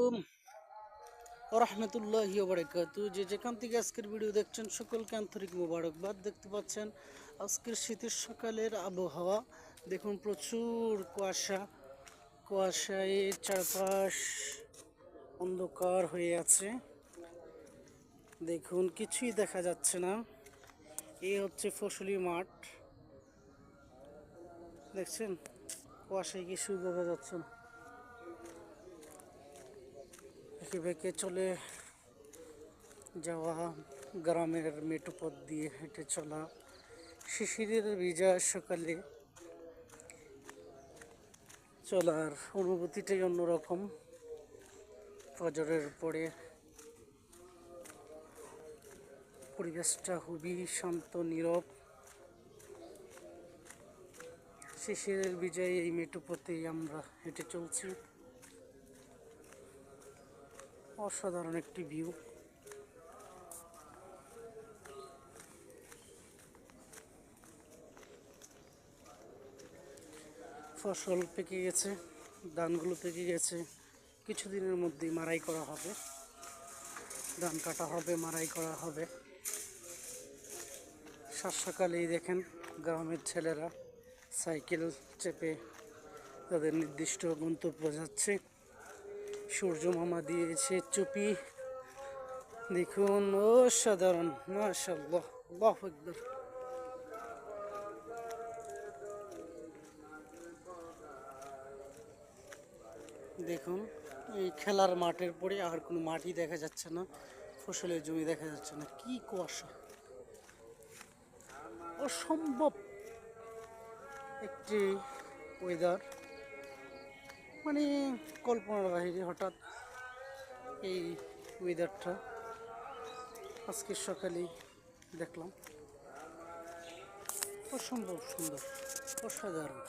আলাইকুম রহমতুল্লাহি ওয়া বারাকাতু। যে যেখান থেকে আজকের ভিডিও দেখছেন সকলকে আন্তরিক মোবারকবাদ। দেখতে পাচ্ছেন আজকের শীতের সকালের আবহাওয়া। দেখুন প্রচুর কুয়াশায় চারপাশ অন্ধকার হয়ে আছে। দেখুন কিছুই দেখা যাচ্ছে না। এই হচ্ছে ফসলি মাঠ, দেখছেন কুয়াশায় কিছুই দেখা যাচ্ছে না। একে বেঁকে চলে যাওয়া গ্রামের মেঠো পথ দিয়ে হেঁটে চলা, শিশিরের ভিজা সকালে চলার অনুভূতিটাই অন্যরকম। ফজরের পরে পরিবেশটা খুবই শান্ত নীরব। শিশিরের ভিজায় এই মেঠো পথেই আমরা হেঁটে চলছি। অসাধারণ একটি ভিউ। ফসল পেকে গেছে, ধানগুলো পেকে গেছে। কিছুদিনের মধ্যেই মাড়াই করা হবে, ধান কাটা হবে, মাড়াই করা হবে। সাত সকালেই দেখেন গ্রামের ছেলেরা সাইকেল চেপে তাদের নির্দিষ্ট গন্তব্য যাচ্ছে। সূর্য মামা দিয়েছে চুপি, দেখুন অসাধারণ, মাশাআল্লাহ, আল্লাহু আকবার। দেখুন এই খেলার মাঠের পরে আর কোনো মাটি দেখা যাচ্ছে না, ফসলের জমি দেখা যাচ্ছে না। কি কুয়াশা, অসম্ভব একটি ওয়েদার, মানে কল্পনার বাহিরে। হঠাৎ এই ওয়েদারটা আজকের সকালেই দেখলাম। অসম্ভব সুন্দর, অসাধারণ।